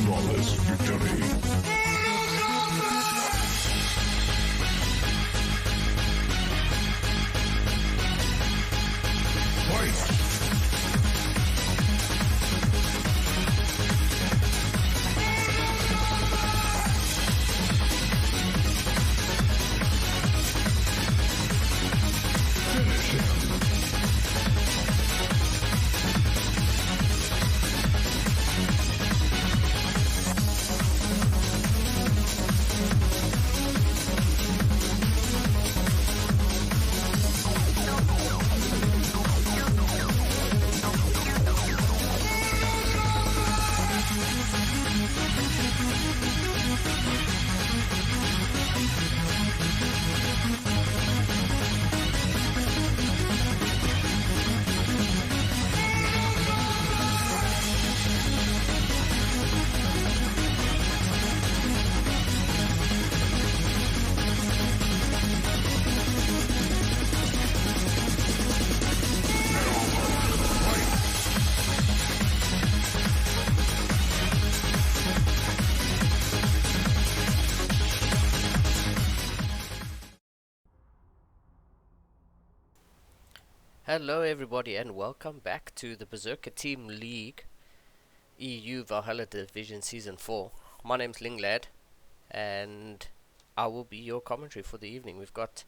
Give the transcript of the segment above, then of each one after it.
Flawless victory. Fight! Hello everybody and welcome back to the GdA-Team League EU Valhalla Division Season 4. My name's Linglad and I will be your commentary for the evening. We've got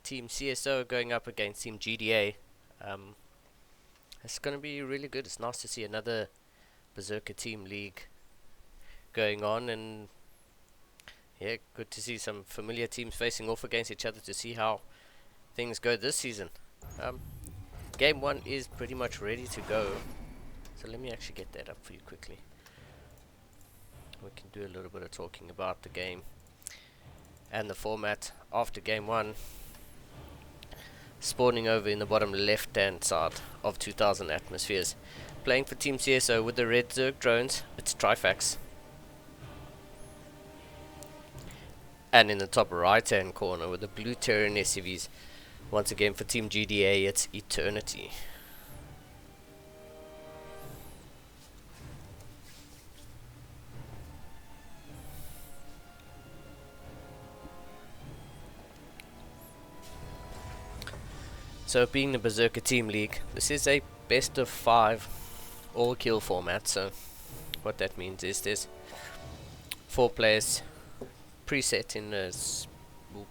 Team CSO going up against Team GdA. It's going to be really good. It's nice to see another GdA-Team League going on, and yeah, good to see some familiar teams facing off against each other to see how things go this season. Game 1 is pretty much ready to go, so let me actually get that up for you quickly. We can do a little bit of talking about the game and the format after Game 1. Spawning over in the bottom left hand side of 2000 atmospheres. Playing for Team CSO with the red Zerg drones, it's Trifax. And in the top right hand corner with the blue Terran SCVs, once again for Team GdA, it's Eternity. So being the GdA-Team League, this is a best of 5 all kill format. So what that means is there's 4 players preset in a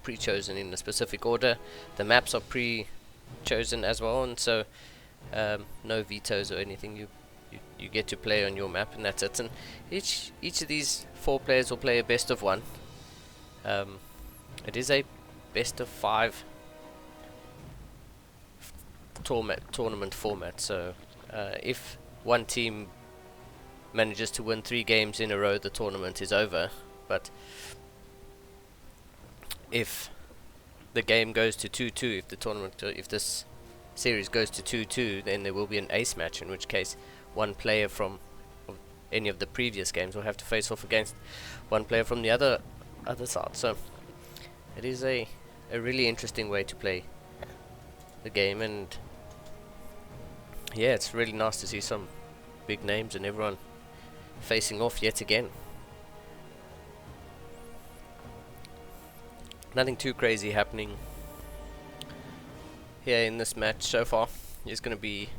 pre-chosen in a specific order. The maps are pre-chosen as well, and so no vetoes or anything. You get to play on your map, and that's it. And each of these 4 players will play a best of 1. It is a best of 5 tournament format. So if one team manages to win 3 games in a row, the tournament is over. But if the game goes to 2-2, if this series goes to 2-2, then there will be an ace match, in which case one player from any of the previous games will have to face off against one player from the other side. So it is a really interesting way to play the game, and yeah, it's really nice to see some big names and everyone facing off yet again. Nothing too crazy happening here in this match so far. There's going to be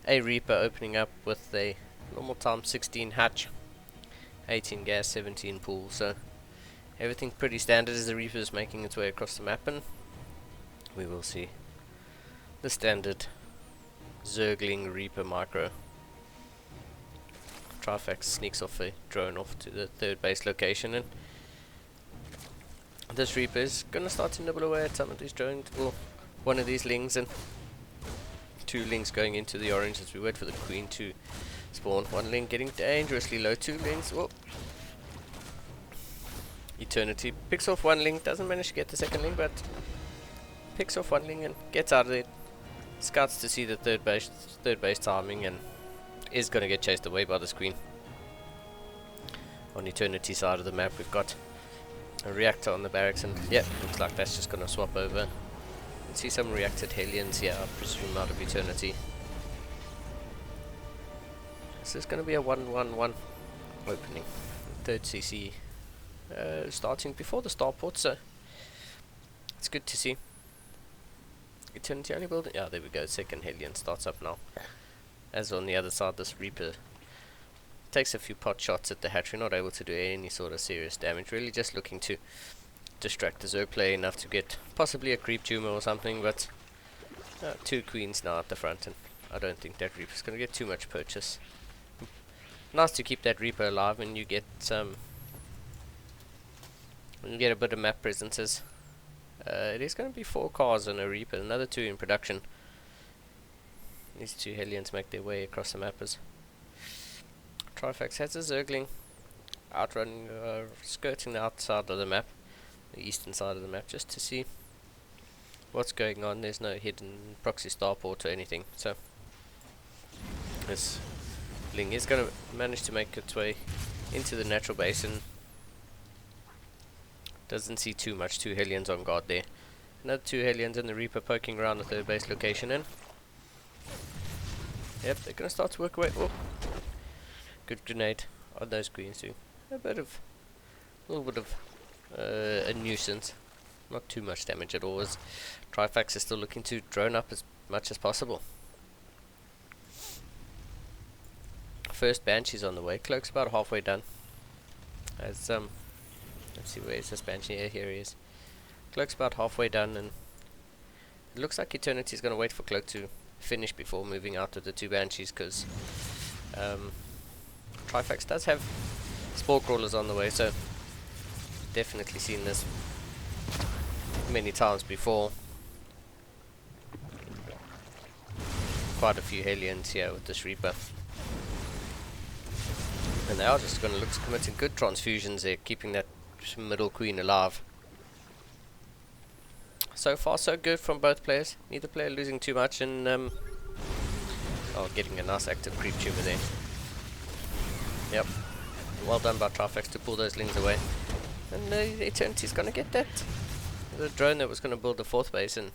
a Reaper opening up with a normal time 16 hatch, 18 gas, 17 pool. So everything pretty standard as the Reaper is making its way across the map, and we will see the standard Zergling Reaper micro. Trifax sneaks off a drone off to the 3rd base location, and this Reaper is gonna start to nibble away at some of these drones, well, one of these lings, and 2 lings going into the orange as we wait for the queen to spawn. 1 ling getting dangerously low, 2 lings, whoop. Eternity picks off 1 ling, doesn't manage to get the 2nd ling, but picks off 1 ling and gets out of it. Scouts to see the third base timing, and is gonna get chased away by this queen. On Eternity side of the map, we've got a reactor on the barracks, and yeah, looks like that's just gonna swap over. You can see some reacted Hellions here, I presume out of Eternity. This is going to be a 1-1-1 opening. Third CC starting before the starport, so it's good to see. Eternity only building. Yeah, there we go. Second Hellion starts up now. As on the other side, this Reaper takes a few pot shots at the hatchery, not able to do any sort of serious damage. Really just looking to distract the Zerg player enough to get possibly a creep tumor or something, but 2 queens now at the front, and I don't think that Reaper's going to get too much purchase. Nice to keep that Reaper alive when you get a bit of map presences. It is going to be 4 cars on a Reaper, another 2 in production. These 2 Hellions make their way across the mappers. Trifax has a Zergling outrunning, skirting the outside of the map, the eastern side of the map, just to see what's going on. There's no hidden proxy starport or anything, so this Ling is going to manage to make its way into the natural basin. Doesn't see too much. 2 Hellions on guard there. Another 2 Hellions and the Reaper poking around the third base location, and yep, they're going to start to work away. Oh, good grenade on those queens too. A little bit of a nuisance. Not too much damage at all, as Trifax is still looking to drone up as much as possible. First Banshee's on the way. Cloak's about halfway done. As let's see, where is this Banshee? Here he is. Cloak's about halfway done, and it looks like Eternity's going to wait for Cloak to finish before moving out of the 2 Banshees, because Trifax does have Spore Crawlers on the way, so definitely seen this many times before. Quite a few Hellions here with this Reaper. And they are just going to look to commit some good transfusions there, keeping that middle queen alive. So far so good from both players. Neither player losing too much, and getting a nice active creep tumor there. Yep. Well done by Trifax to pull those Lings away. And Eternity's going to get that. The drone that was going to build the 4th base, and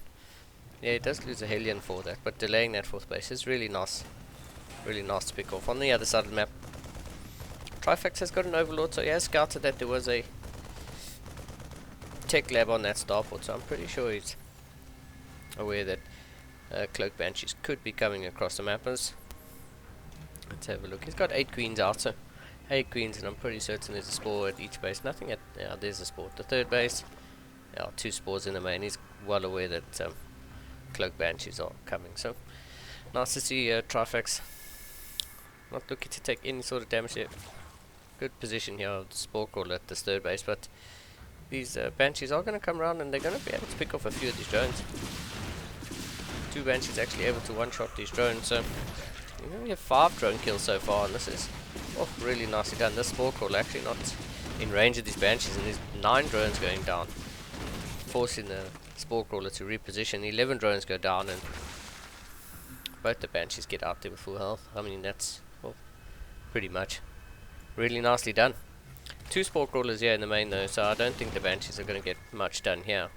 yeah, it does lose a Hellion for that, but delaying that 4th base is really nice. Really nice to pick off. On the other side of the map, Trifax has got an Overlord, so he has scouted that there was a tech lab on that starport, so I'm pretty sure he's aware that Cloak Banshees could be coming across the mappers. Let's have a look. He's got 8 queens out, so 8 queens, and I'm pretty certain there's a spore at each base. Nothing at, yeah, there's a spore at the 3rd base. Yeah, 2 spores in the main. He's well aware that Cloak Banshees are coming, so nice to see Trifax not looking to take any sort of damage there. Good position here of the Spore Crawler at this 3rd base, but these Banshees are going to come around, and they're going to be able to pick off a few of these drones. 2 Banshees actually able to one-shot these drones, so we have 5 drone kills so far, and this is really nicely done. This Spore Crawler actually not in range of these Banshees, and there's 9 drones going down, forcing the Spore Crawler to reposition. 11 drones go down, and both the Banshees get out there with full health. I mean, that's pretty much really nicely done. 2 Spore Crawlers here in the main though, so I don't think the Banshees are going to get much done here.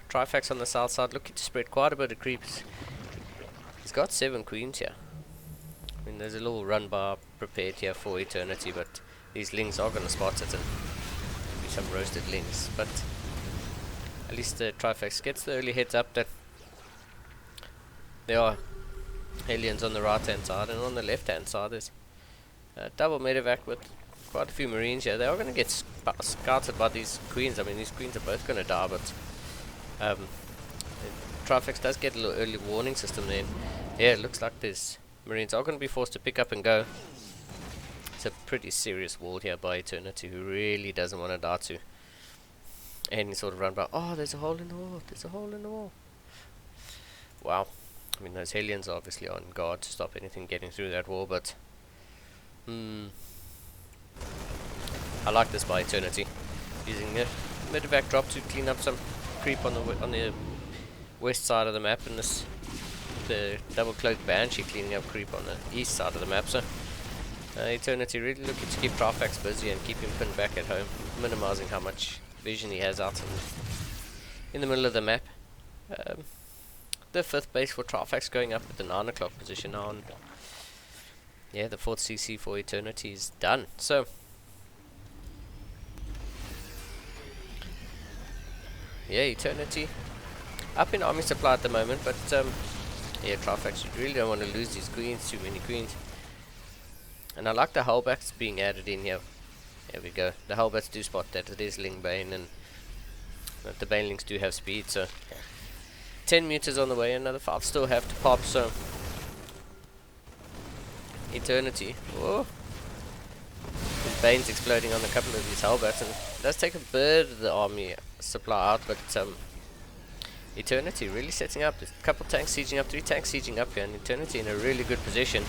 Trifax on the south side looking to spread quite a bit of creeps. He's got 7 queens here. I mean, there's a little run bar prepared here for Eternity, but these Lings are going to spot it, and be some roasted Lings. But at least the Trifax gets the early heads up that there are Hellions on the right hand side, and on the left hand side there's double medevac with quite a few Marines here. They are going to get scouted by these queens. I mean, these queens are both going to die, but Trifax does get a little early warning system then. Yeah, it looks like these Marines are going to be forced to pick up and go. It's a pretty serious wall here by Eternity, who really doesn't want to die to any sort of run by. Oh, there's a hole in the wall. There's a hole in the wall. Wow. I mean, those Hellions are obviously on guard to stop anything getting through that wall, but I like this by Eternity, using a medevac drop to clean up some creep on the west side of the map, and the double cloak Banshee cleaning up creep on the east side of the map. So Eternity really looking to keep Trifax busy and keep him pinned back at home, minimizing how much vision he has out in the middle of the map. The 5th base for Trifax going up at the 9 o'clock position now, and yeah, the 4th CC for Eternity is done. So, yeah, Eternity up in army supply at the moment, but yeah, Trifax, you really don't want to lose these queens, too many queens. And I like the hullbacks being added in here. There we go. The hullbacks do spot that it is Ling Bane, and that the Banelings do have speed, so 10 meters on the way, another 5 still have to pop, so Eternity. Oh, his Bane's exploding on a couple of these hullbacks, and it does take a bit of the army supply out, but Eternity really setting up. There's a couple tanks sieging up, 3 tanks sieging up here, and Eternity in a really good position.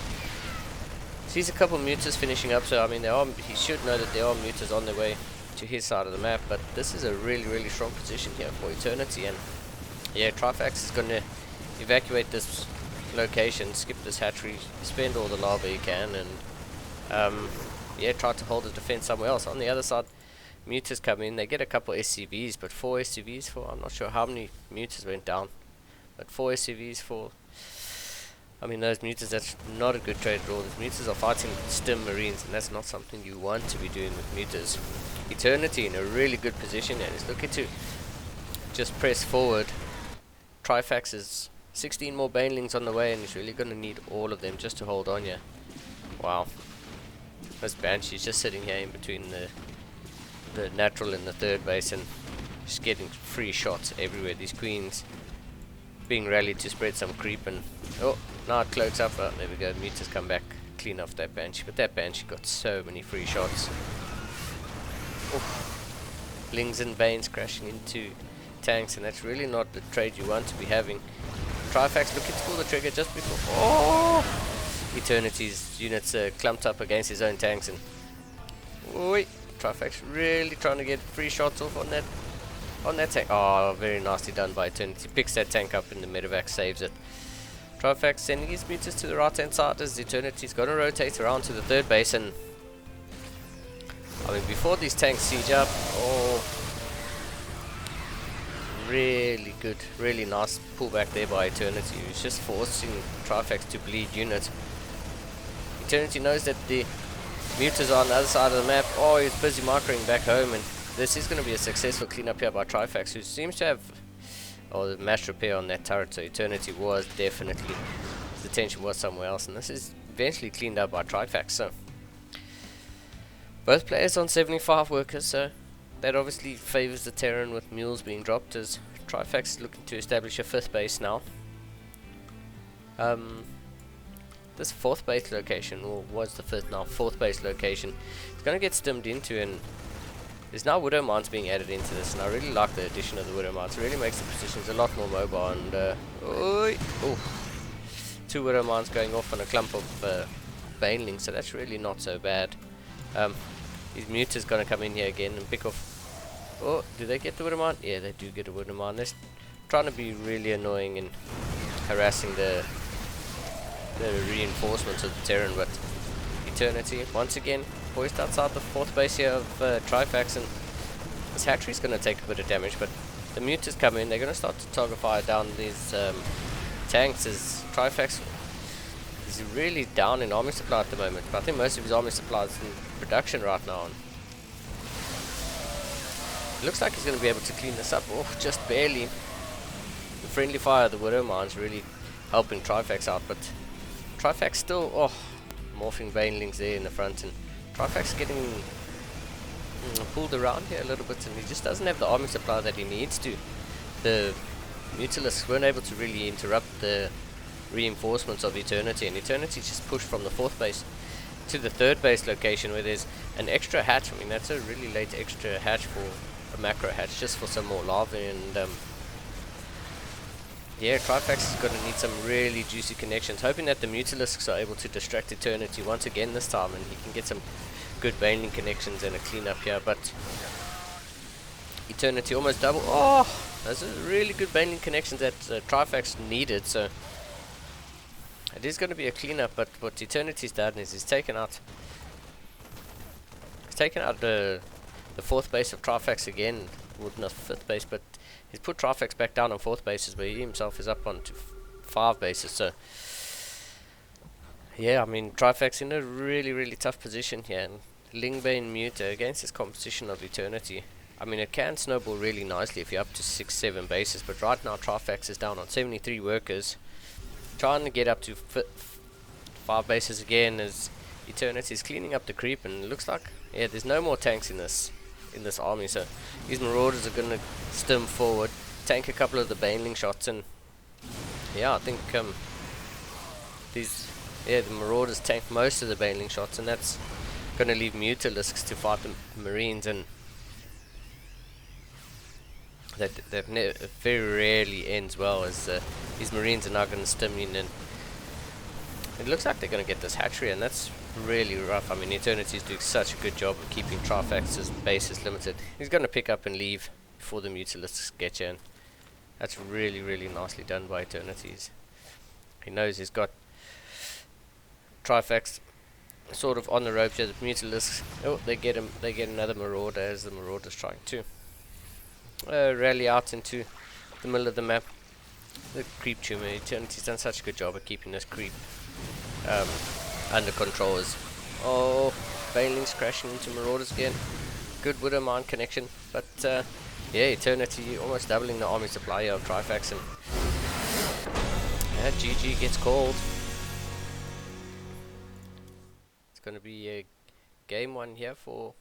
Sees a couple mutas finishing up, so I mean he should know that there are mutas on their way to his side of the map, but this is a really strong position here for Eternity, and yeah, Trifax is going to evacuate this location, skip this hatchery, spend all the lava he can, and yeah, try to hold the defense somewhere else. On the other side, mutas come in, they get a couple SCVs, but 4 SCVs for, I'm not sure how many mutas went down, but 4 SCVs for, I mean, those mutas, that's not a good trade at all. These mutas are fighting stim marines, and that's not something you want to be doing with mutas. Eternity in a really good position, and is looking to just press forward. Trifax is 16 more Banelings on the way, and he's really going to need all of them just to hold on here. Wow. This Banshee's just sitting here in between the natural and the 3rd base, and just getting free shots everywhere. These queens being rallied to spread some creep, and oh, now it cloaks up. Oh, there we go. Mutas come back, clean off that Banshee, but that Banshee got so many free shots. Oof. Lings and Banes crashing into tanks, and that's really not the trade you want to be having. Trifax looking to pull the trigger just before. Oh! Eternity's units clumped up against his own tanks, and oi, Trifax really trying to get free shots off on that tank. Oh, very nasty done by Eternity. Picks that tank up in the medevac, saves it. Trifax sending his mutas to the right hand side as Eternity's going to rotate around to the 3rd base, and I mean, before these tanks siege up, oh, really good, really nice pullback there by Eternity, who's just forcing Trifax to bleed units. Eternity knows that the mutas are on the other side of the map. Oh, he's busy markering back home, and this is going to be a successful cleanup here by Trifax, who seems to have the mass repair on that turret, so Eternity was definitely, his attention was somewhere else, and this is eventually cleaned up by Trifax. So both players on 75 workers, so that obviously favors the Terran with mules being dropped, as Trifax is looking to establish a 5th base now. This 4th base location, or was the 5th now, 4th base location, it's going to get stimmed into, and there's now Widow Mines being added into this, and I really like the addition of the Widow Mines. It really makes the positions a lot more mobile, and oi, oh, 2 Widow Mines going off on a clump of Banelings, so that's really not so bad. These mutas going to come in here again and pick off. Oh, do they get the Widow Mine? Yeah, they do get a Widow Mine. They're trying to be really annoying and harassing the reinforcements of the Terran, but Eternity once again poised outside the 4th base here of Trifax, and this hatchery is going to take a bit of damage, but the mutas come in. They're going to start to target fire down these tanks, as Trifax is really down in army supply at the moment, but I think most of his army supply is in production right now, and it looks like he's going to be able to clean this up. Oh, just barely. The friendly fire of the Widow Mines really helping Trifax out, but Trifax still, oh, morphing Banelings there in the front, and Trifax getting pulled around here a little bit, and he just doesn't have the army supply that he needs to. The Mutalisks weren't able to really interrupt the reinforcements of Eternity, and Eternity just pushed from the 4th base to the 3rd base location, where there's an extra hatch. I mean, that's a really late extra hatch for a macro hatch, just for some more lava, and yeah, Trifax is going to need some really juicy connections, hoping that the Mutalisks are able to distract Eternity once again this time, and he can get some good Baneling connections and a cleanup here, but Eternity almost double. Oh, those are really good Baneling connections that Trifax needed, so it is going to be a cleanup, but what Eternity's done is he's taken out the 4th base of Trifax again, well, not 5th base, but he's put Trifax back down on 4th bases, where he himself is up on to 5 bases, so Yeah, I mean, Trifac's in a really, really tough position here. And Lingbane Muta against his composition of Eternity. I mean, it can snowball really nicely if you're up to 6, 7 bases, but right now Trifax is down on 73 workers. Trying to get up to 5 bases again as Eternity is cleaning up the creep, and it looks like, yeah, there's no more tanks in this army, so these Marauders are going to stem forward, tank a couple of the Baneling shots, and yeah, I think the Marauders tank most of the Baneling shots, and that's going to leave Mutalisks to fight the Marines, and that very rarely ends well, as these Marines are now going to stem in, and it looks like they're going to get this hatchery, and that's really rough. I mean, Eternity's doing such a good job of keeping Trifax's bases limited. He's going to pick up and leave before the Mutalisks get here, and that's really, really nicely done by Eternities. He knows he's got Trifax sort of on the ropes here. The Mutalisks, oh, they get him. They get another Marauder as the Marauder's trying to rally out into the middle of the map. The creep tumor. Eternity's done such a good job of keeping this creep under control. Oh, Baneling's crashing into Marauders again. Good Widow Mine connection, but yeah, Eternity almost doubling the army supply of Trifax, and GG gets called. It's going to be a game 1 here for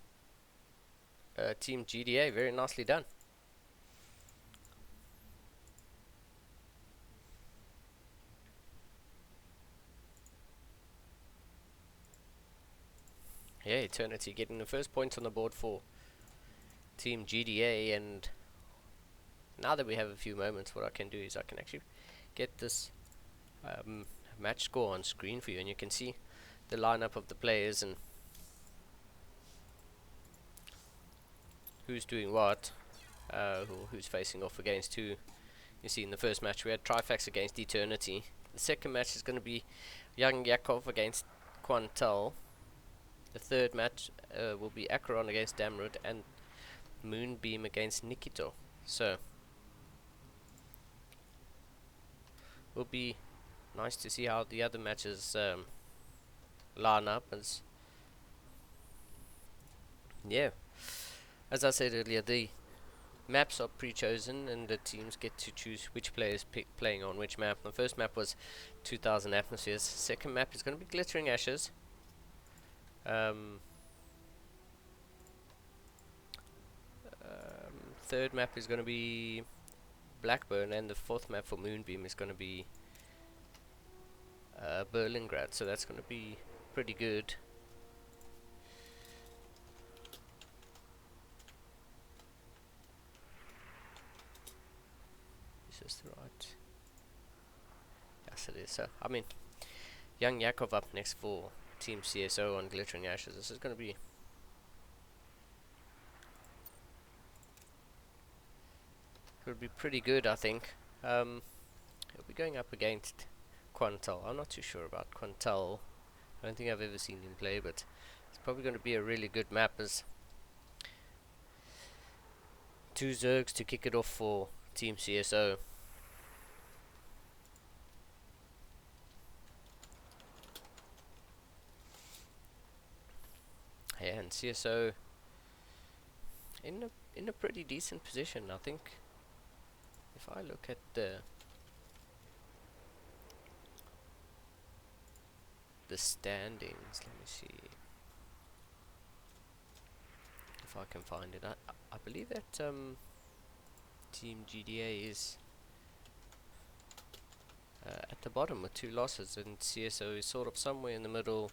Team GdA. Very nicely done. Yeah, Eternity getting the first points on the board for Team GdA, and now that we have a few moments, what I can do is I can actually get this match score on screen for you, and you can see the lineup of the players and who's doing what, who's facing off against who. You see in the first match we had Trifax against Eternity. The second match is going to be Young Yakov against Quantel. The third match will be Acheron against Damrud and Moonbeam against Nikito. So will be nice to see how the other matches line up. As yeah, as I said earlier, the maps are pre-chosen and the teams get to choose which players playing on which map. The first map was 2000 atmospheres. Second map is going to be Glittering Ashes. Third map is going to be Blackburn, and the fourth map for Moonbeam is going to be Berlingrad, so that's going to be pretty good. Is this the right? Yes, it is. So, I mean, Young Yakov up next for Team CSO on Glittering Ashes. This is going to be pretty good, I think. He'll be going up against Quantel. I'm not too sure about Quantel. I don't think I've ever seen him play, but it's probably going to be a really good map as 2 Zergs to kick it off for Team CSO. Yeah, and CSO in a pretty decent position, I think. If I look at the standings, let me see if I can find it. I believe that Team GdA is at the bottom with 2 losses, and CSO is sort of somewhere in the middle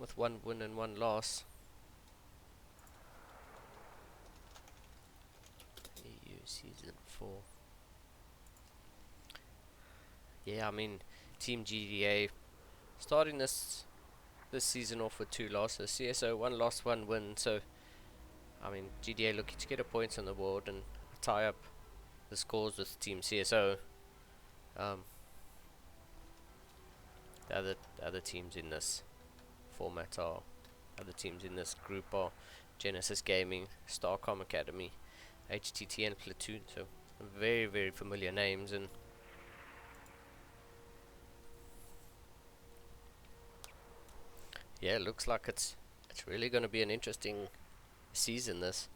with 1 win and 1 loss. EU Season 4. Yeah, I mean, Team GdA starting this season off with 2 losses. CSO 1 loss, 1 win. So, I mean, GdA looking to get a points on the board and tie up the scores with Team CSO. The other teams in this format other teams in this group are Genesis Gaming, Starcom Academy, HTT, and Platoon. So, very, very familiar names, and yeah, it looks like it's really going to be an interesting season, this.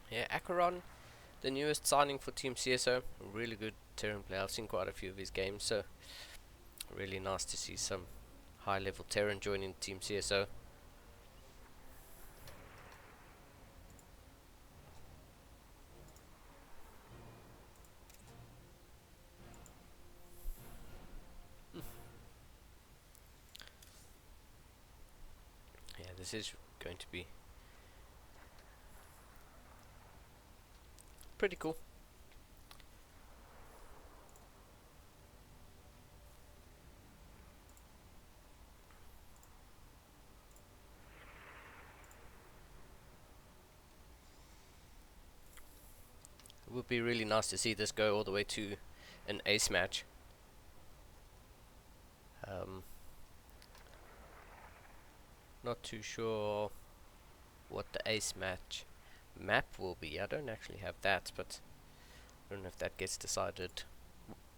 Yeah, Acheron, the newest signing for Team CSO, a really good Terran player. I've seen quite a few of his games, so really nice to see some high level Terran joining Team CSO. Yeah, this is going to be pretty cool. It would be really nice to see this go all the way to an ace match. Not too sure what the ace match map will be. I don't actually have that, but I don't know if that gets decided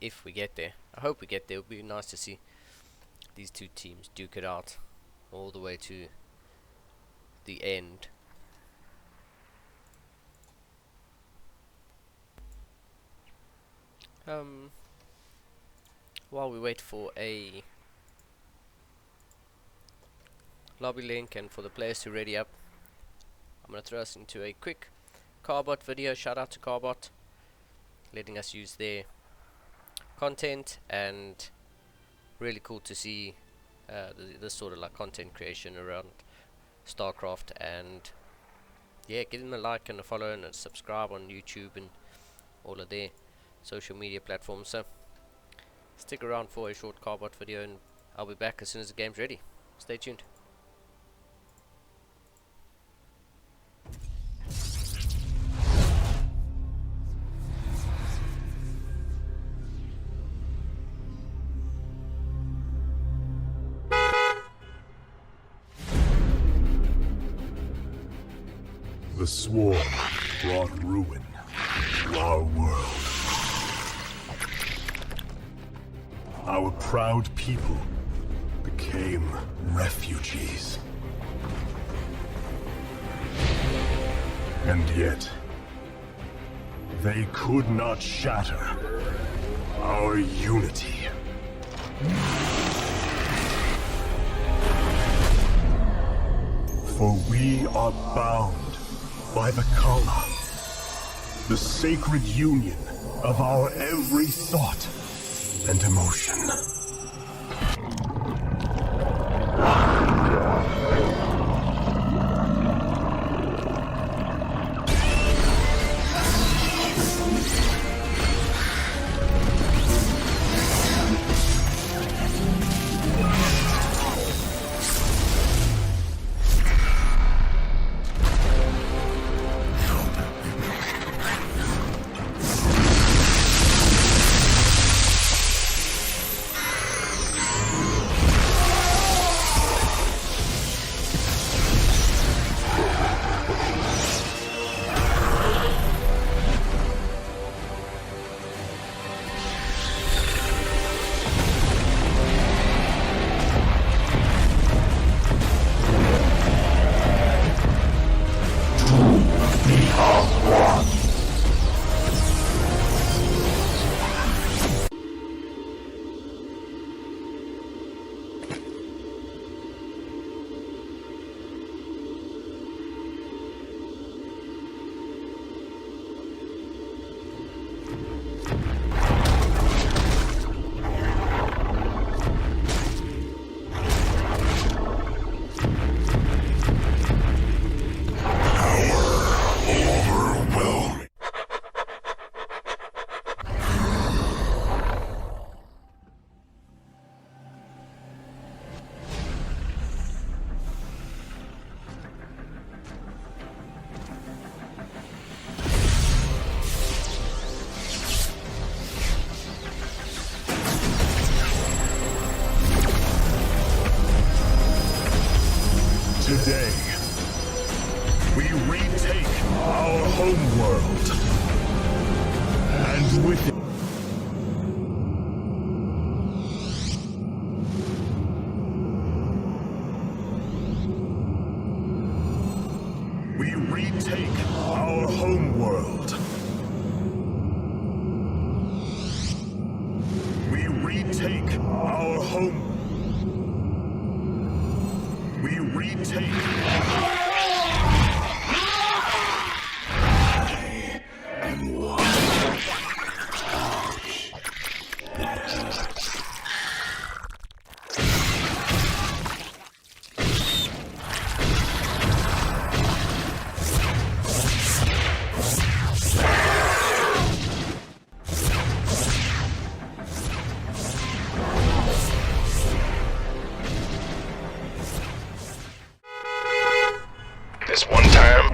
if we get there. I hope we get there. It would be nice to see these two teams duke it out all the way to the end. While we wait for a lobby link and for the players to ready up, I'm going to throw us into a quick Carbot video. Shout out to Carbot, letting us use their content, and really cool to see this sort of like content creation around StarCraft. And yeah, give them a like and a follow and a subscribe on YouTube and all of their social media platforms. So stick around for a short Carbot video, and I'll be back as soon as the game's ready. Stay tuned. The Swarm brought ruin to our world. Our proud people became refugees. And yet, they could not shatter our unity. For we are bound by the Kala, the sacred union of our every thought and emotion. Today, we retake our homeworld, and with it, we retake our homeworld. We retake our home. We retake. This one time.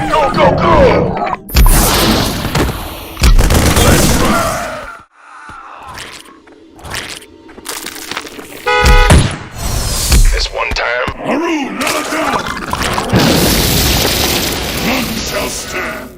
Go, go, go! Let's ride! This one time. Haru, Nalatan! None shall stand!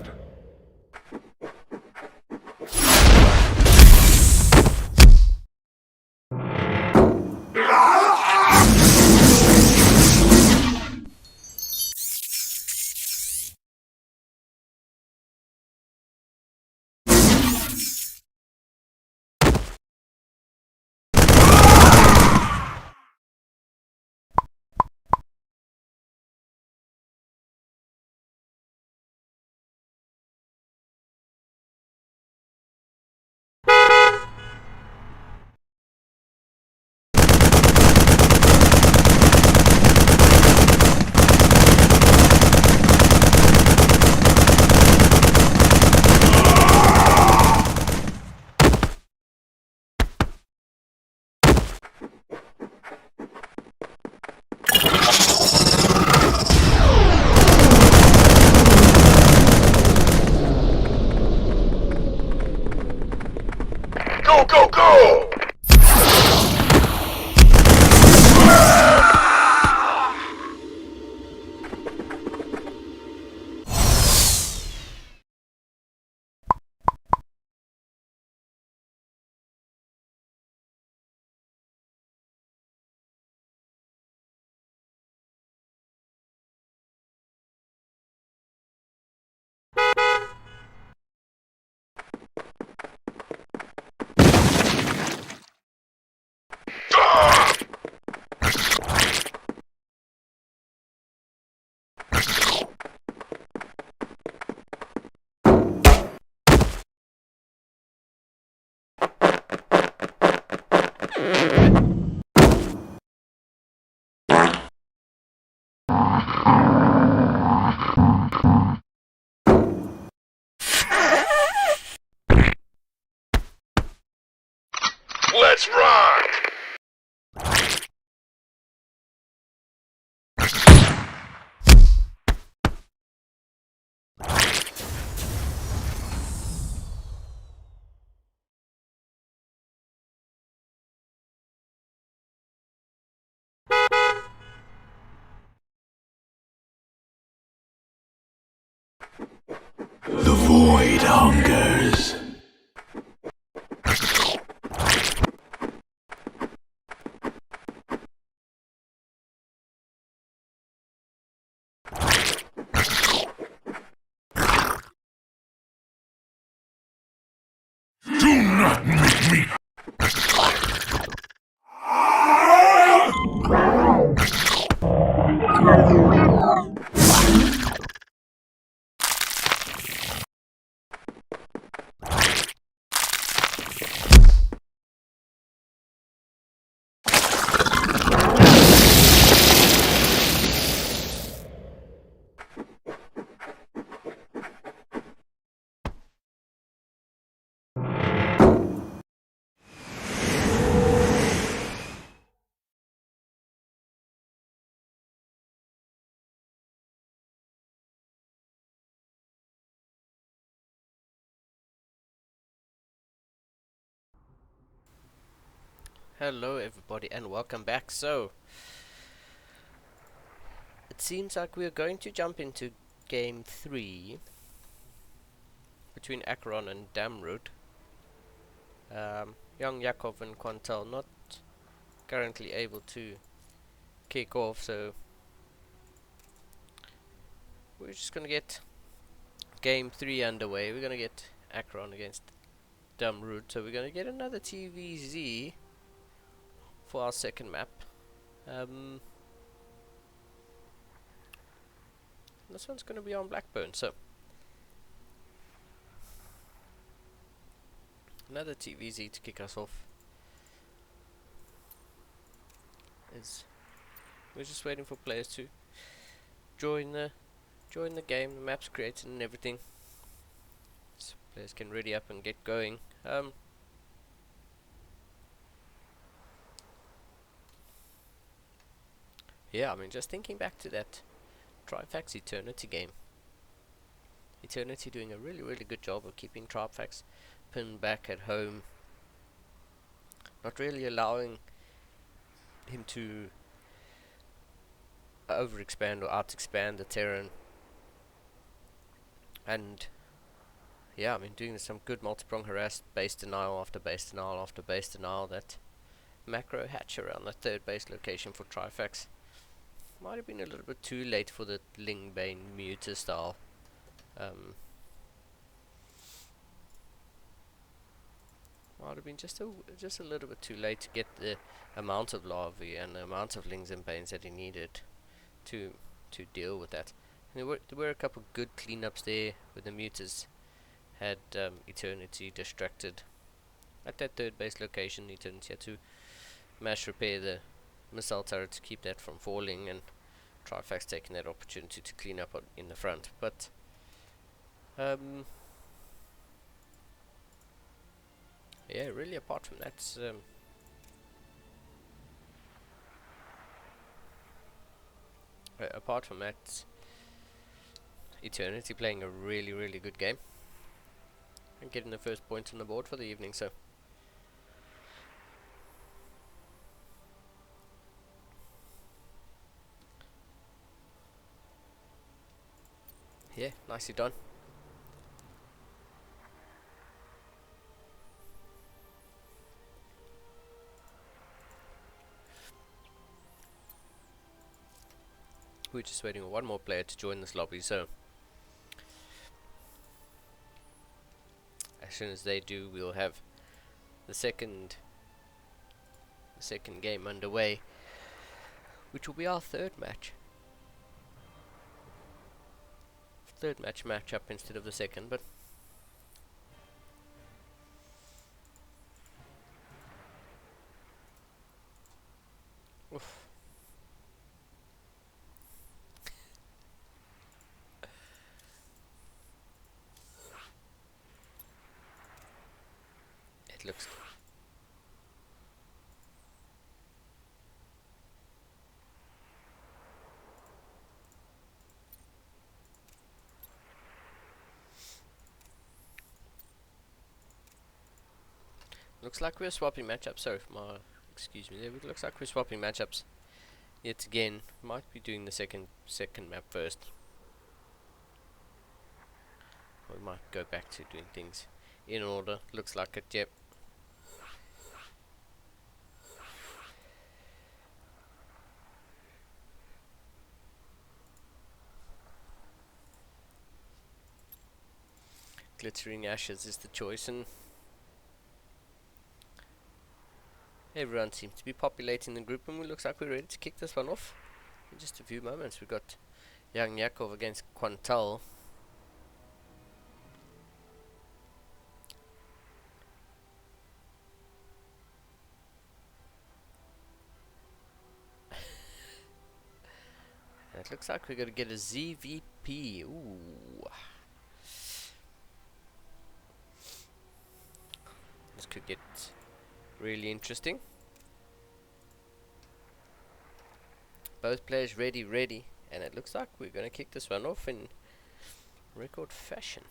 Go, go, go! Let's rock! The void hungers. Do not make me. Hello everybody and welcome back. So, it seems like we're going to jump into game 3 between Acheron and Damroot. Young Yakov and Quantel not currently able to kick off, so we're just gonna get game 3 underway. We're gonna get Acheron against Damroot, so we're gonna get another TVZ for our second map. This one's gonna be on Blackburn, so another TVZ to kick us off. We're just waiting for players to join the game. The map's created and everything, so players can ready up and get going. Yeah, I mean, just thinking back to that Trifax Eternity game. Eternity doing a really good job of keeping Trifax pinned back at home, not really allowing him to overexpand or out-expand the Terran. And yeah, I mean, doing some good multi-prong harass, base denial after base denial after base denial. That macro hatch around the third base location for Trifax might have been a little bit too late for the Ling Bane muter style. Might have been just a little bit too late to get the amount of larvae and the amount of Lings and Banes that he needed to deal with that. And there were a couple good cleanups there where the muters had Eternity distracted at that third base location. Eternity had to mash repair the missile turret to keep that from falling, and Trifax taking that opportunity to clean up in the front. But yeah, really apart from that, Eternity playing a really good game and getting the first point on the board for the evening. So yeah, nicely done. We're just waiting for one more player to join this lobby, so as soon as they do, we'll have the second game underway, which will be our third matchup instead of the second. But oof. It looks like we're swapping matchups. Sorry, excuse me there. It looks like we're swapping matchups yet again. Might be doing the second map first. We might go back to doing things in order. Looks like it. Yep. Glittering Ashes is the choice, and everyone seems to be populating the group, and it looks like we're ready to kick this one off in just a few moments. We've got Young Yakov against Quantal. And it looks like we're going to get a ZVP. Ooh. This could get really interesting. Both players ready, and it looks like we're going to kick this one off in record fashion.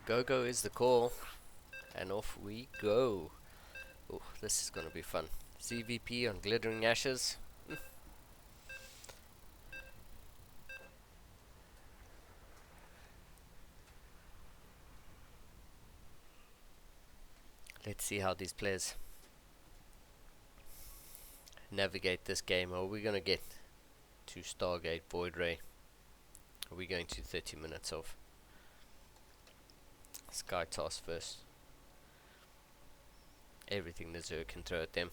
Go is the call, and off we go. Oh, this is gonna be fun. CVP on Glittering Ashes. Let's see how these players navigate this game. Are we gonna get to Stargate Void Ray? Are we going to 30 minutes of Sky Toss first? Everything the Zerg can throw at them.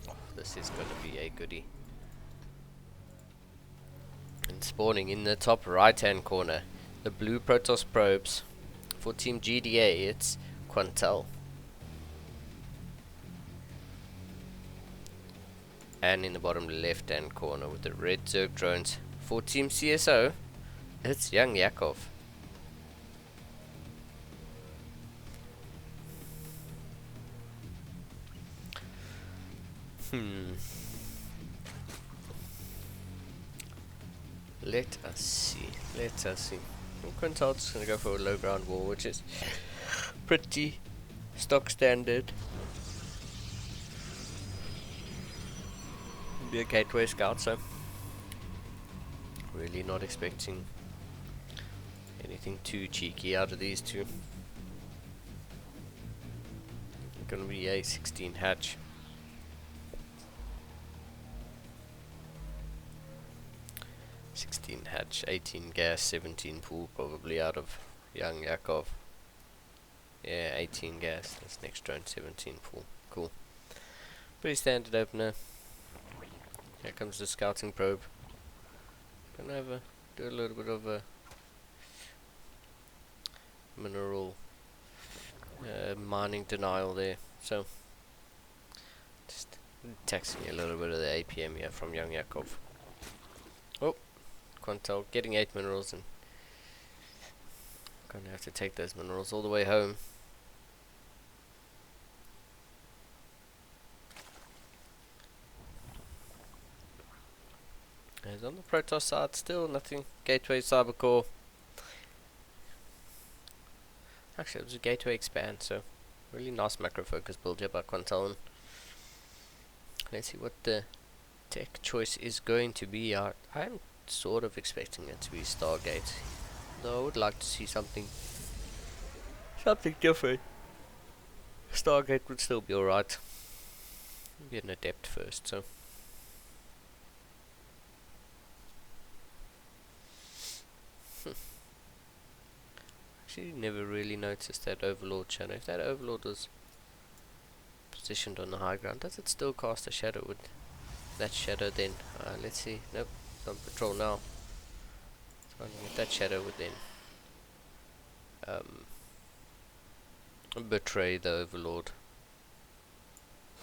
Oh, this is gonna be a goodie. And spawning in the top right hand corner, the blue Protoss probes. For Team GdA, it's Quantel. And in the bottom left hand corner with the red Zerg drones, for Team CSO, it's Young Yakov. Let us see. Quintel's gonna go for a low ground war, which is pretty stock standard. Be a gateway scout, so really not expecting anything too cheeky out of these two. Gonna be a 16 hatch. 16 hatch, 18 gas, 17 pool probably out of Young Yakov. Yeah, 18 gas, that's next drone, 17 pool. Cool. Pretty standard opener. Here comes the scouting probe. Gonna do a little bit of a mineral mining denial there. So, just taxing a little bit of the APM here from Young Yakov. Oh, Quantel getting 8 minerals, and gonna have to take those minerals all the way home. As on the Protoss side, still nothing. Gateway Cybercore. Actually, it was a Gateway Expand, so really nice macro focus build here by Quantel. Let's see what the tech choice is going to be. I'm sort of expecting it to be Stargate, though I would like to see something different. Stargate would still be alright. Be an adept first, so. Actually, never really noticed that Overlord shadow. If that Overlord was positioned on the high ground, does it still cast a shadow with that shadow then? Let's see. Nope, it's on patrol now. So if that shadow would then betray the Overlord.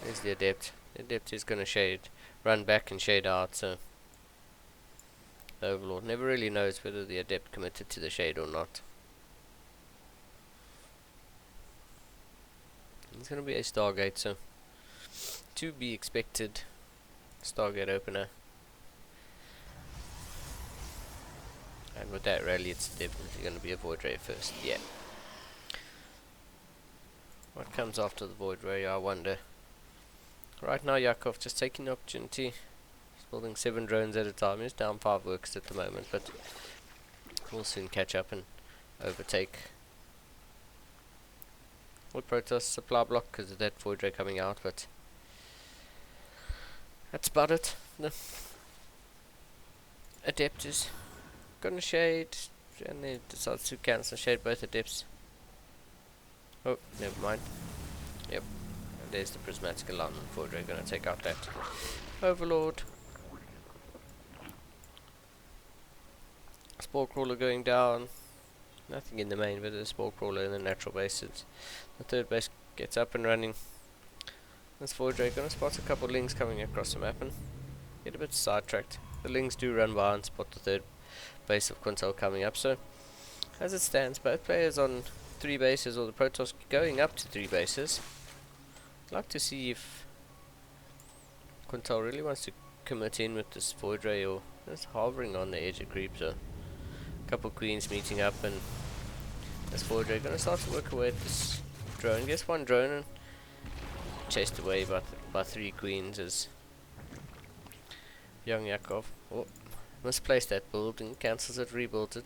There's the Adept. The Adept is going to run back and shade out, so the Overlord never really knows whether the Adept committed to the shade or not. It's going to be a Stargate, so to be expected. Stargate opener. And with that rally, it's definitely going to be a Void Ray first. Yeah. What comes after the Void Ray, I wonder. Right now, Yakov just taking the opportunity. He's building 7 drones at a time. He's down 5 workers at the moment, but we'll soon catch up and overtake. With Protoss supply block because of that Void Ray coming out, but that's about it. The Adept is gonna shade, and then decides to cancel shade both Adepts. Oh, never mind. Yep, and there's the prismatic alignment. Void Ray gonna take out that Overlord. Spore Crawler going down. Nothing in the main, but the Spore Crawler in the natural base. The third base gets up and running. This Void Ray gonna spot a couple of Lings coming across the map and get a bit sidetracked. The Lings do run by and spot the third base of Quintel coming up, so as it stands, both players on 3 bases, or the Protoss going up to 3 bases. I'd like to see if Quintel really wants to commit in with this Void Ray or just hovering on the edge of creep. So a couple Queens meeting up and This Void Ray gonna start to work away at this drone. Gets one drone and chased away by 3 queens as young Yakov. Oh, misplaced that build and cancels it, rebuilds it.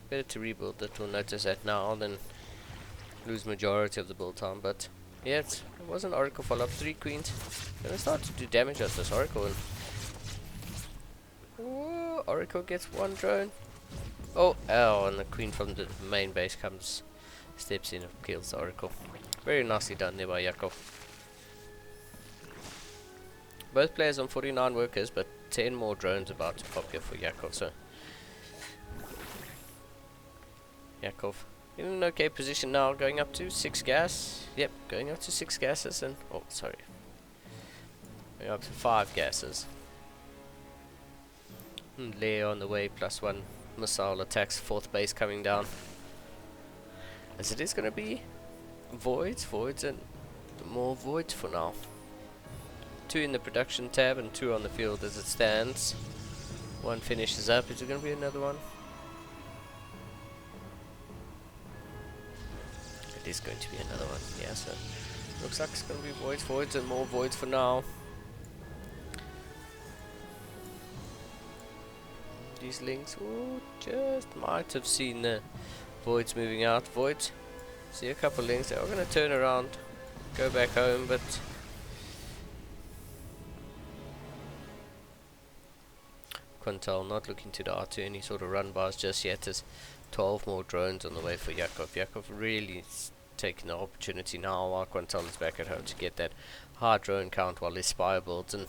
Better to rebuild it. We'll notice that now than lose majority of the build time. But yeah, it was an Oracle follow up. 3 queens. Gonna start to do damage as this Oracle. And oh, Oracle gets 1 drone. Oh, and the queen from the main base comes, steps in and kills the Oracle. Very nicely done there by Yakov. Both players on 49 workers, but 10 more drones about to pop here for Yakov. So Yakov in an okay position now, going up to 6 gas. Yep, going up to 6 gases and oh, sorry, going up to 5 gases. And Leo on the way, +1 missile attacks, 4th base coming down. As it is going to be voids, and more voids for now. 2 in the production tab and 2 on the field as it stands. 1 finishes up. Is there going to be another one? It is going to be another one. Yeah, so looks like it's going to be voids, and more voids for now. These links, oh, just might have seen the voids moving out. Voids, see a couple links. They are going to turn around, go back home, but Quintel not looking to dart to any sort of run bars just yet. There's 12 more drones on the way for Yakov. Yakov really taking the opportunity now while Quintel is back at home to get that high drone count while his spy builds. And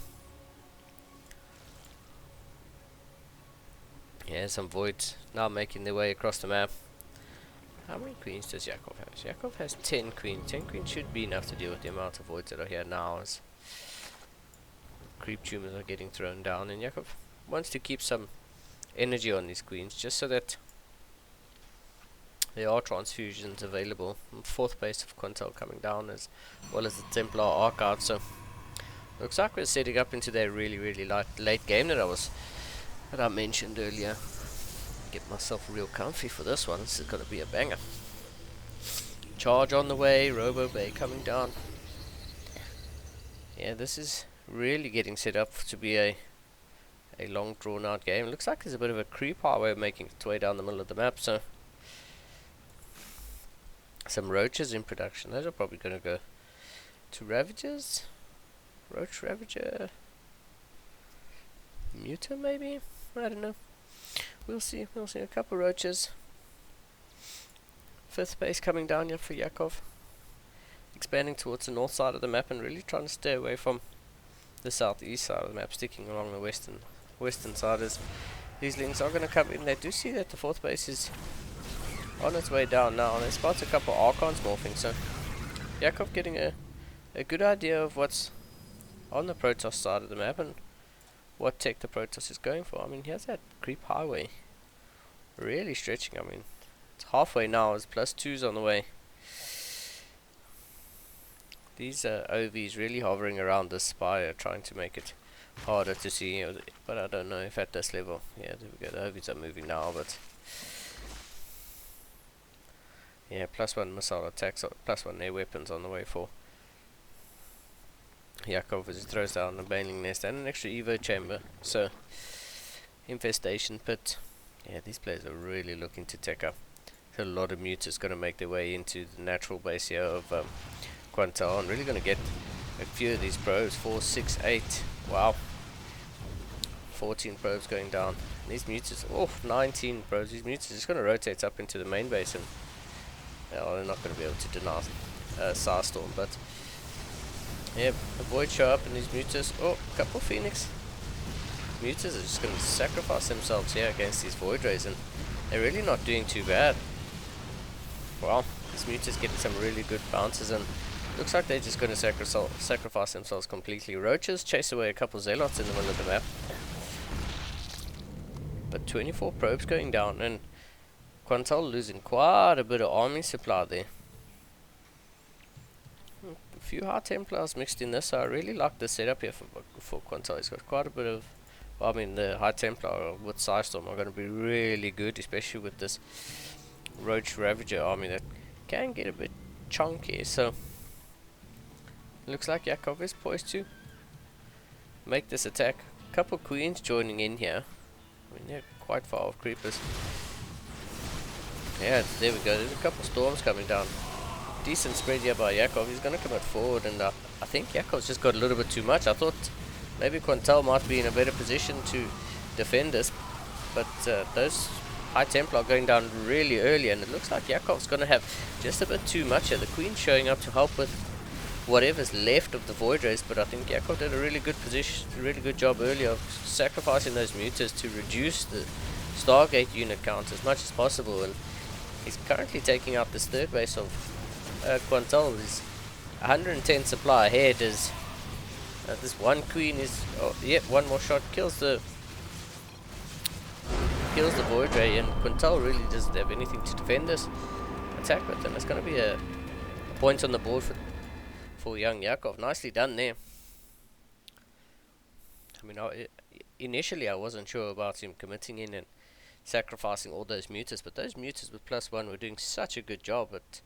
yeah, some voids now making their way across the map. How many queens does Yakov have? Yakov has 10 queens. 10 queens should be enough to deal with the amount of voids that are here now as creep tumors are getting thrown down. And Yakov wants to keep some energy on these queens just so that there are transfusions available. 4th base of Quintel coming down as well as the Templar arc out. So looks like we're setting up into their really late game that I mentioned earlier. Get myself real comfy for this one. This is gonna be a banger. Charge on the way, Robo Bay coming down. Yeah, this is really getting set up to be a long drawn out game. Looks like there's a bit of a creep highway making its way down the middle of the map, so some roaches in production. Those are probably gonna go to Ravagers. Roach Ravager Muta maybe? I don't know. We'll see. A couple roaches. 5th base coming down here for Yakov. Expanding towards the north side of the map and really trying to stay away from the southeast side of the map, sticking along the western side as these links are going to come in. They do see that the 4th base is on its way down now, and they spot a couple Archons morphing, so Yakov getting a good idea of what's on the Protoss side of the map and what tech the Protoss is going for. I mean, here's that creep highway really stretching. I mean, it's halfway now. There's +2s on the way. These OVs really hovering around this spire, trying to make it harder to see, but I don't know if at this level. Yeah, there we go. The OVs are moving now, but yeah, +1 missile attacks, +1 air weapons on the way for Yakov as he throws down the baneling nest and an extra Evo chamber. So infestation pit. Yeah, these players are really looking to take up. A lot of mutas going to make their way into the natural base here of Quintel, and really going to get a few of these probes. 4, 6, 8. Wow. 14 probes going down. These mutas, 19 probes. These mutas are just going to rotate up into the main base, and well, they're not going to be able to deny Starstorm, but yeah, a void show up and these mutas. Oh, a couple Phoenix. Mutas are just going to sacrifice themselves here against these void rays, and they're really not doing too bad. Wow, these mutas getting some really good bounces, and looks like they're just going to sacrifice themselves completely. Roaches chase away a couple Zealots in the middle of the map, but 24 probes going down, and Quintel losing quite a bit of army supply there. A few high Templars mixed in this, so I really like the setup here for Quintel. He's got quite a bit of, well, I mean, the high Templar with Psystorm are going to be really good, especially with this Roach Ravager army that can get a bit chunky. So looks like Yakov is poised to make this attack. Couple queens joining in here. I mean, they're quite far off creepers. Yeah, there we go. There's a couple storms coming down. Decent spread here by Yakov. He's going to come out forward, and I think Yakov's just got a little bit too much. I thought maybe Quantel might be in a better position to defend us, but those High Templar are going down really early, and it looks like Yakov's going to have just a bit too much here. The Queen's showing up to help with whatever's left of the Void Rays, but I think Yakov did a really good job earlier of sacrificing those mutas to reduce the Stargate unit count as much as possible, and he's currently taking out this third base of Quantel. Is 110 supply ahead as this one queen is one more shot kills the Void Ray, and Quantel really doesn't have anything to defend this attack with, and it's going to be a point on the board for young Yakov. Nicely done there. I mean, initially I wasn't sure about him committing in and sacrificing all those mutas, but those mutas with +1 were doing such a good job. But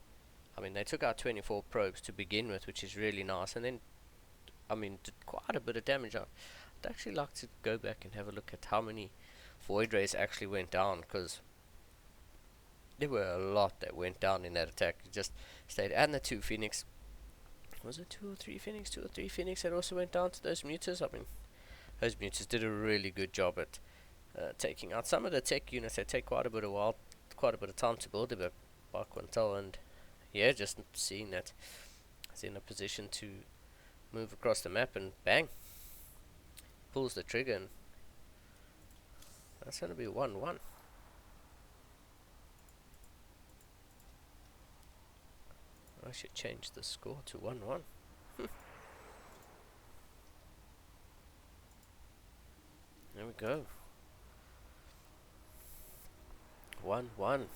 I mean, they took out 24 probes to begin with, which is really nice, and then I mean, did quite a bit of damage. I'd actually like to go back and have a look at how many Void Rays actually went down, because there were a lot that went down in that attack. It just stayed, and the 2 Phoenix. Was it 2 or 3 Phoenix? 2 or 3 Phoenix that also went down to those mutas. I mean, those mutas did a really good job at taking out some of the tech units that take quite a bit of time to build by Quantel, and yeah, just seeing that he's in a position to move across the map, and bang, pulls the trigger, and that's going to be 1-1. I should change the score to 1-1. There we go. 1-1.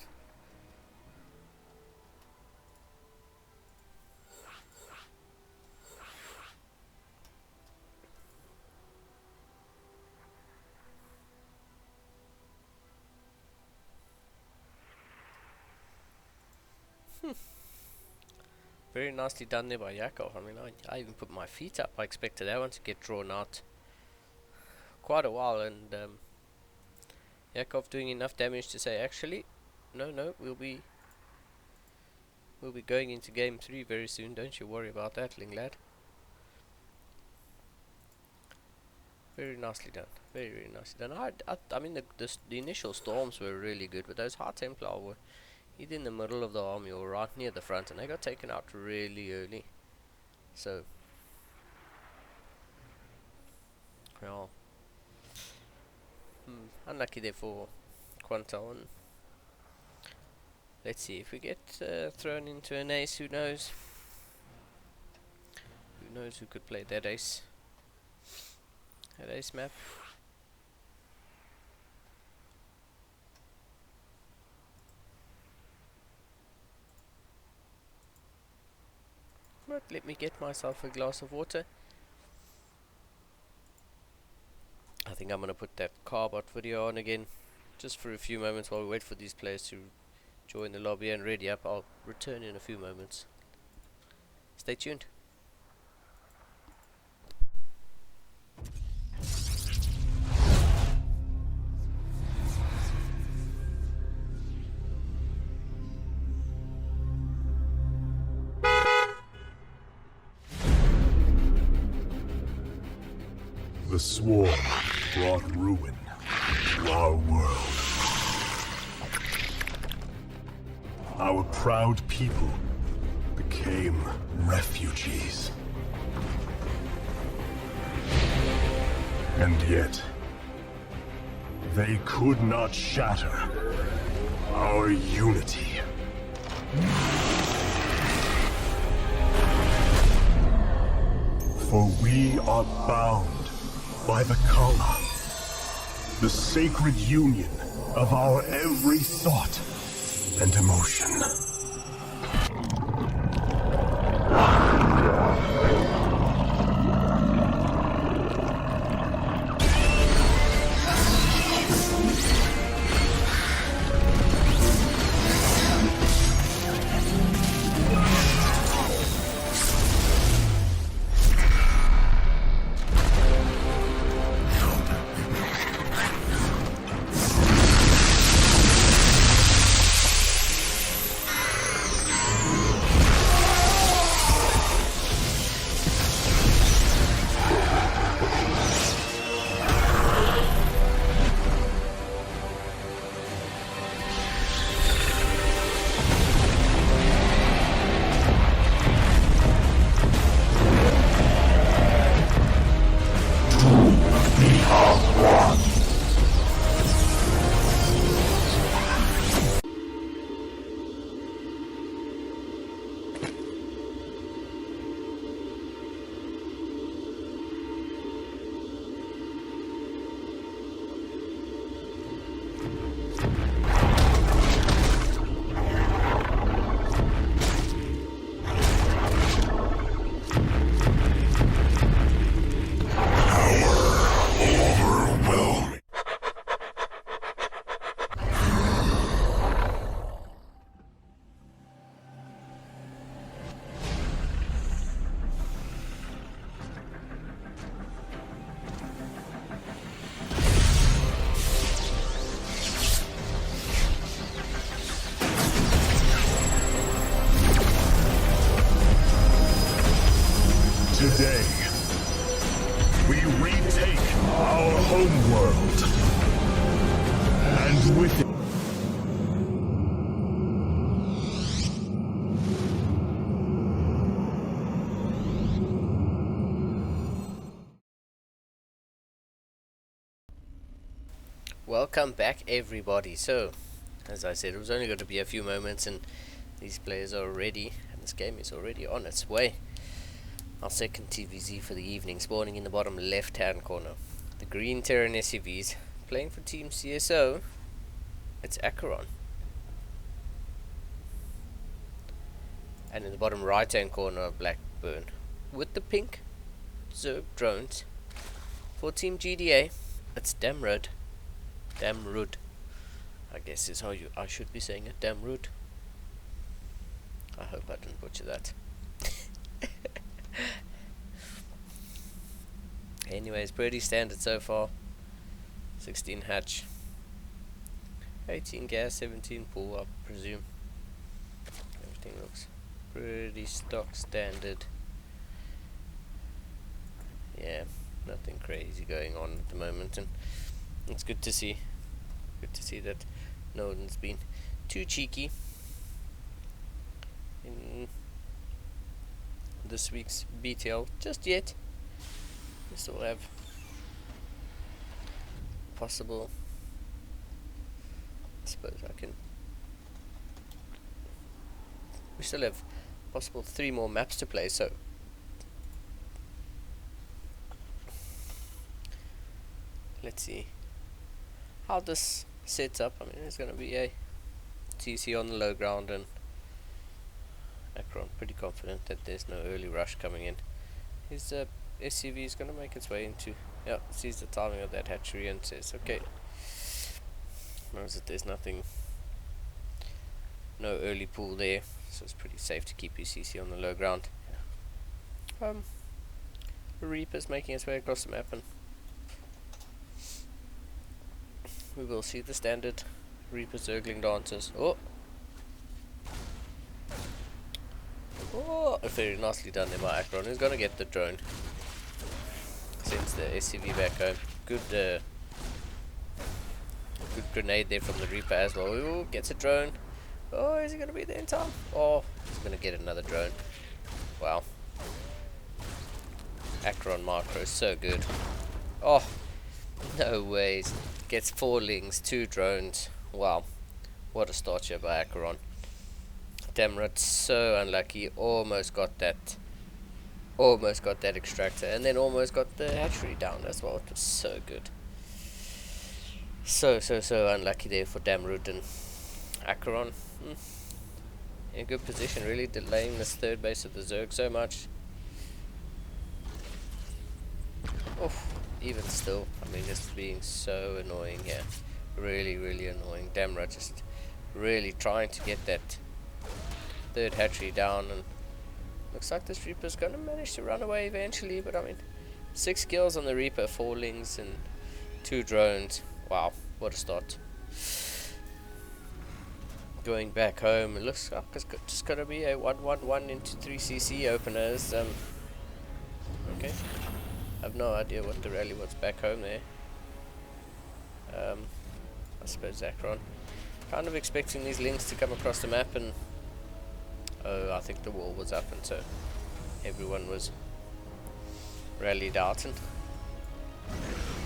Very nicely done there by Yakov. I mean, I even put my feet up. I expected that one to get drawn out quite a while, and Yakov doing enough damage to say, actually, no, we'll be going into game 3 very soon. Don't you worry about that, Ling lad. Very nicely done. Very, very nicely done. I mean, the initial storms were really good, but those High Templar were either in the middle of the army or right near the front, and they got taken out really early. So, well, unlucky there for Quantel. And let's see if we get thrown into an ace. Who knows? Who knows who could play that ace? That ace map. But let me get myself a glass of water. I think I'm gonna put that Carbot video on again, just for a few moments while we wait for these players to join the lobby and ready up. I'll return in a few moments. Stay tuned. The swarm brought ruin to our world. Our proud people became refugees. And yet, they could not shatter our unity. For we are bound by the Kala, the sacred union of our every thought and emotion. with it. Welcome back, everybody. So, as I said, it was only going to be a few moments, and these players are ready, and this game is already on its way. Our second TVZ for the evening, spawning in the bottom left-hand corner. The green Terran SUVs playing for Team CSO. It's Acheron. And in the bottom right-hand corner of Blackburn, with the pink Zerg drones for Team GdA, it's Damrud. Damrud, I guess is how I should be saying it. Damrud. I hope I didn't butcher that. Anyways, pretty standard so far. 16 hatch, 18 gas, 17 pool, I presume. Everything looks pretty stock standard. Yeah, nothing crazy going on at the moment, and it's good to see. Good to see that no one's been too cheeky in this week's BTL just yet. We still have possible, I suppose I can, we still have possible 3 more maps to play, so let's see how this sets up. I mean, there's going to be a TC on the low ground, and Acheron pretty confident that there's no early rush coming in. His SCV is going to make its way into, yeah, sees the timing of that hatchery and says, okay, knows that there's nothing, no early pool there, so it's pretty safe to keep his CC on the low ground. Reaper's making its way across the map, and we will see the standard Reaper Zergling dances. Oh, very nicely done there by Acheron. Who's going to get the drone? Sends the SCV back home. Good grenade there from the Reaper as well. Ooh, gets a drone. Oh, is he going to be there in time? Oh, he's going to get another drone. Wow. Acheron macro, so good. Oh, no ways. Gets 4 lings, 2 drones. Wow. What a start here by Acheron. Damrud, so unlucky. Almost got that extractor, and then almost got the hatchery down as well. It was so good. So unlucky there for Damrud, and Acheron in a good position, really delaying this third base of the Zerg so much. Even still, I mean, this is being so annoying here. Really, really annoying. Damrud just really trying to get that third hatchery down, and looks like this Reaper's going to manage to run away eventually, but I mean, 6 kills on the Reaper, 4 lings and 2 drones. Wow, what a start. Going back home, it looks like it's just going to be a 1-1-1 into 3 CC openers. Okay, I have no idea what the rally was back home there. I suppose Acheron. Kind of expecting these links to come across the map, and I think the wall was up, and so everyone was rallied out, and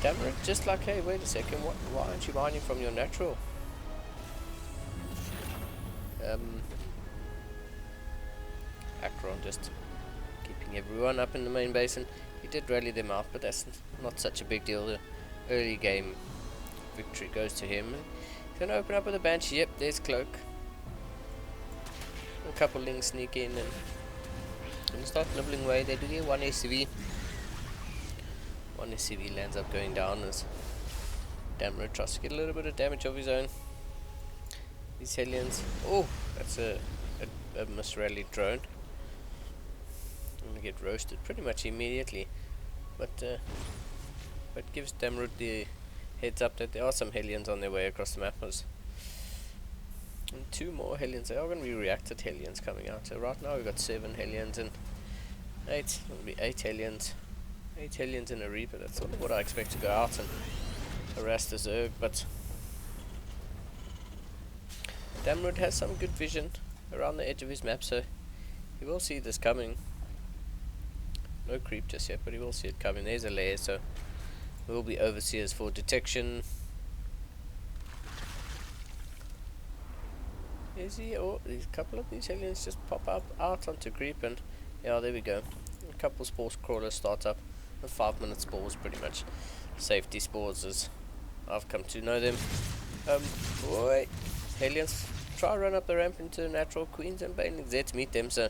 Damrud just like, hey, wait a second, why aren't you mining from your natural? Acheron just keeping everyone up in the main basin. He did rally them out, but that's not such a big deal. The early game victory goes to him. He's going to open up with a Banshee. Yep, there's Cloak. A couple links sneak in and start nibbling away. They do get 1 SCV. 1 SCV lands up going down as Damrud tries to get a little bit of damage of his own. These Hellions. Oh, that's a misrallied drone. I'm going to get roasted pretty much immediately. But gives Damrud the heads up that there are some Hellions on their way across the map. And 2 more Hellions. They are going to be reacted Hellions coming out. So right now we've got 7 Hellions and 8. It'll be 8 Hellions. 8 Hellions in a Reaper. That's sort of what I expect to go out and harass the Zerg, but Damrud has some good vision around the edge of his map, so he will see this coming. No creep just yet, but he will see it coming. There's a lair, so we'll be overseers for detection. Is he? Oh, a couple of these aliens just pop up out onto creep, and yeah, there we go. A couple spore crawlers start up. A 5-minute spores, pretty much safety spores as I've come to know them. Boy, aliens try run up the ramp into natural queens and banelings there to meet them, so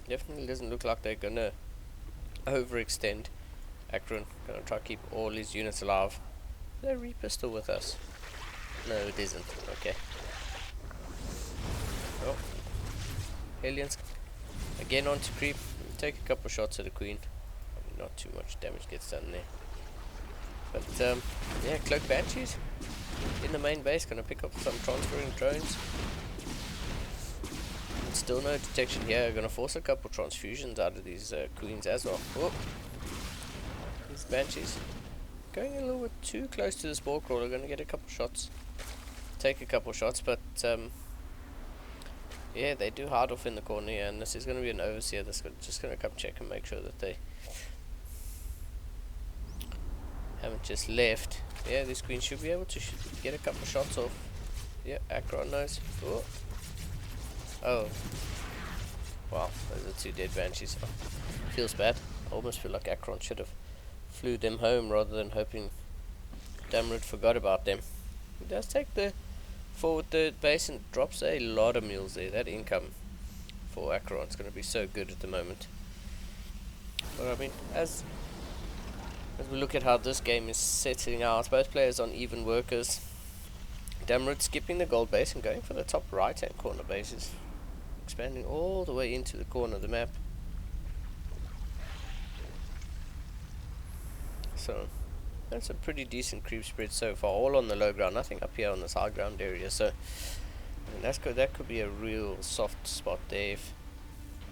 definitely doesn't look like they're gonna overextend. Akron gonna try to keep all his units alive. Is the Reaper still with us? No, it isn't. Okay. Oh, aliens again onto creep. Take a couple shots at the queen. Not too much damage gets done there. But yeah, cloak banshees in the main base, gonna pick up some transferring drones. And still no detection here. Gonna force a couple transfusions out of these queens as well. Oh, these banshees going a little bit too close to the spore crawler. Gonna get a couple shots, take a couple shots, but yeah, they do hard off in the corner here, and this is going to be an overseer that's just going to come check and make sure that they haven't just left. Yeah, this queen should be able to get a couple shots off. Yeah, Akron knows. Oh. Oh. Wow, those are 2 dead banshees. Oh, feels bad. I almost feel like Akron should have flew them home rather than hoping Damrud forgot about them. He does take the forward third base and drops a lot of mules there. That income for Acheron is going to be so good at the moment. But I mean, as we look at how this game is setting out, both players on even workers. Damrud skipping the gold base and going for the top right hand corner bases, expanding all the way into the corner of the map. So that's a pretty decent creep spread so far, all on the low ground, nothing up here on this high ground area. So I mean, that's good. That could be a real soft spot there if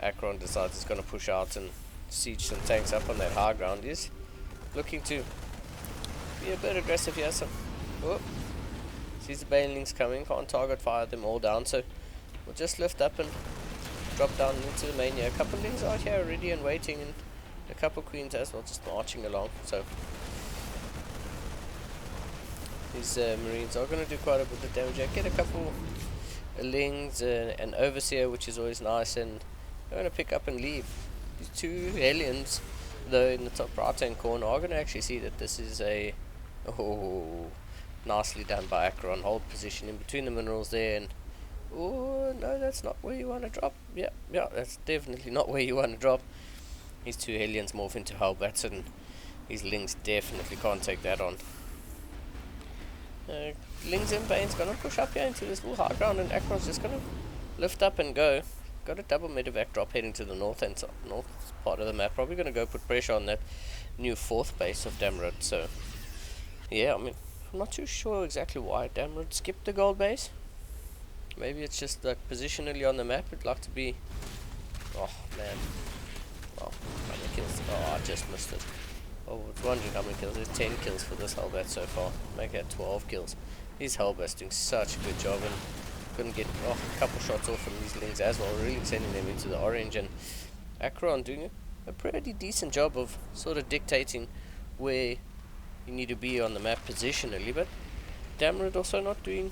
Akron decides it's going to push out and siege some tanks up on that high ground. He's looking to be a bit aggressive here. So, oh, sees the banelings coming, can't target fire them all down. So we'll just lift up and drop down into the main here. A couple of lings out here already and waiting, and a couple queens as well, just marching along. So these marines are going to do quite a bit of damage. I get a couple lings, an overseer, which is always nice, and I'm going to pick up and leave. These 2 aliens, though, in the top right hand corner are going to actually see that this is a nicely done by Akron. Hold position in between the minerals there, and oh no, that's not where you want to drop. Yeah, that's definitely not where you want to drop. These 2 aliens morph into Hellbats, and these lings definitely can't take that on. Lings and Bane's gonna push up here into this little high ground, and Akron's just gonna lift up and go. Got a double medevac drop heading to the north part of the map. Probably gonna go put pressure on that new 4th base of Damrud. So yeah, I mean, I'm not too sure exactly why Damrud skipped the gold base. Maybe it's just like positionally on the map it'd like to be. Oh man. Well, how many kills? Oh, I just missed it. I was wondering how many kills. There's 10 kills for this Hellbat so far. Make it 12 kills. These Hellbats doing such a good job, and couldn't get a couple shots off from these lings as well, really sending them into the orange. And Akron doing a pretty decent job of sort of dictating where you need to be on the map positionally, but Damrud also not doing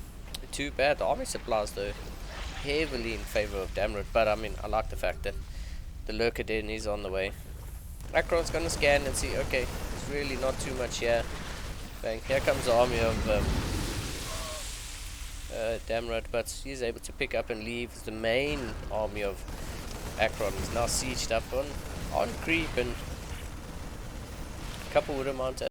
too bad. The army supplies though heavily in favor of Damrud, but I mean, I like the fact that the lurker den is on the way. Akron's gonna scan and see, okay, there's really not too much here. Bang, here comes the army of Damrud, but he's able to pick up and leave. The main army of Akron is now sieged up on creep, and a couple would have mounted